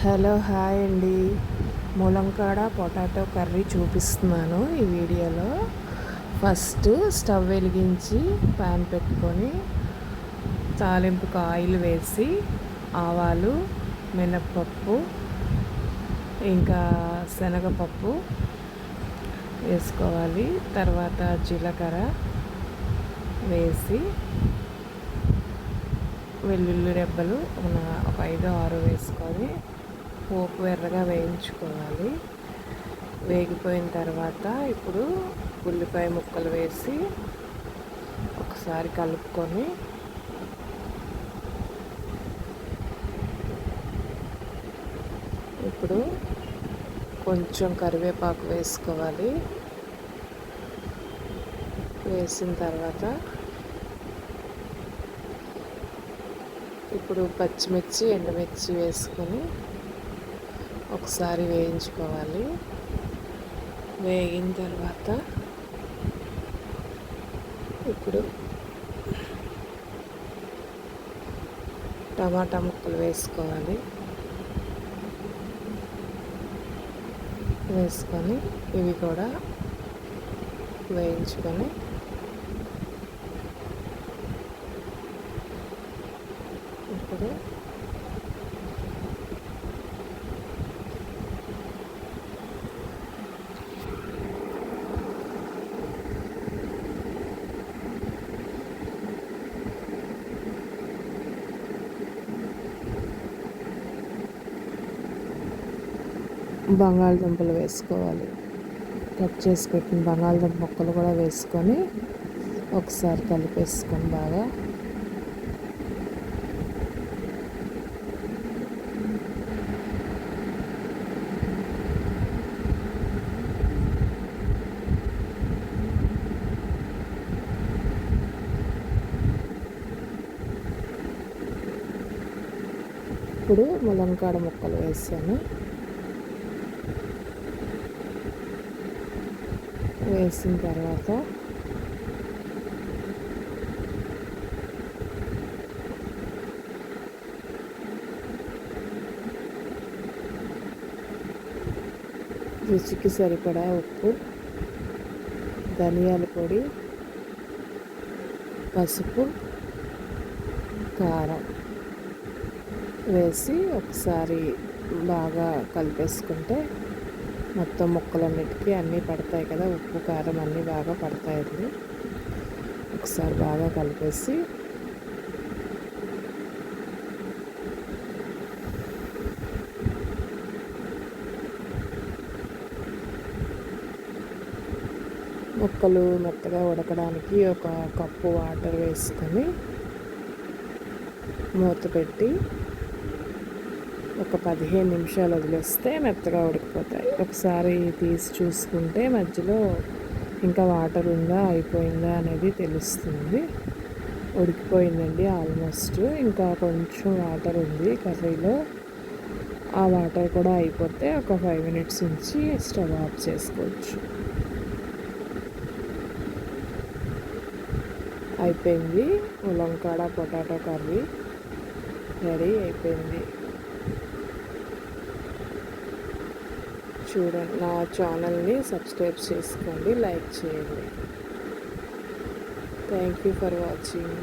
Hello hi అండి. ములంకాడ potato curry చూపిస్తున్నాను ఈ వీడియోలో. ఫస్ట్ స్టవ్ వెలిగించి ప్యాన్ పెట్టుకొని తాలింపుకు ఆయిల్ వేసి ఆవాలు, మినప్పప్పు, ఇంకా శనగపప్పు వేసుకోవాలి. తర్వాత జీలకర్ర వేసి వెల్లుల్లి రెబ్బలు ఒక 5-6 వేసుకొని పోపు ఎర్రగా వేయించుకోవాలి. వేగిపోయిన తర్వాత ఇప్పుడు ఉల్లిపాయ ముక్కలు వేసి ఒకసారి కలుపుకొని ఇప్పుడు కొంచెం కరివేపాకు వేసుకోవాలి. వేసిన తర్వాత ఇప్పుడు పచ్చిమిర్చి, ఎండుమిర్చి వేసుకొని ఒకసారి వేయించుకోవాలి. వేగిన తర్వాత ఇప్పుడు టమాటా ముక్కలు వేసుకోవాలి. వేసుకొని ఇవి కూడా వేయించుకొని ఇప్పుడు బంగాళదుంపలు వేసుకోవాలి. కట్ చేసి పెట్టిన బంగాళదుంప ముక్కలు కూడా వేసుకొని ఒకసారి కలిపేసుకొని బాగా ఇప్పుడు ములంకాడ ముక్కలు వేసాను. వేసిన తర్వాత రుచికి సరిపడా ఉప్పు, ధనియాల పొడి, పసుపు, కారం వేసి ఒకసారి బాగా కలిపేసుకుంటే మొత్తం ముక్కలన్నిటికీ అన్నీ పడతాయి కదా, ఉప్పు కారం అన్నీ బాగా పడతాయండి. ఒకసారి బాగా కలిపేసి ముక్కలు మెత్తగా ఉడకడానికి ఒక కప్పు వాటర్ వేసుకొని మూత పెట్టి ఒక 15 నిమిషాలు వదిలేస్తే మెత్తగా ఉడికిపోతాయి. ఒకసారి తీసి చూసుకుంటే మధ్యలో ఇంకా వాటర్ ఉందా అయిపోయిందా అనేది తెలుస్తుంది. ఉడికిపోయిందండి ఆల్మోస్ట్. ఇంకా కొంచెం వాటర్ ఉంది కర్రీలో. ఆ వాటర్ కూడా అయిపోతే ఒక 5 మినిట్స్ ఉంచి స్టవ్ ఆఫ్ చేసుకోవచ్చు. అయిపోయింది. ములంకాడ పొటాటో కర్రీ రెడీ అయిపోయింది. చూడండి, నా ఛానల్ని సబ్స్క్రైబ్ చేసుకోండి, లైక్ చేయండి. Thank you for watching.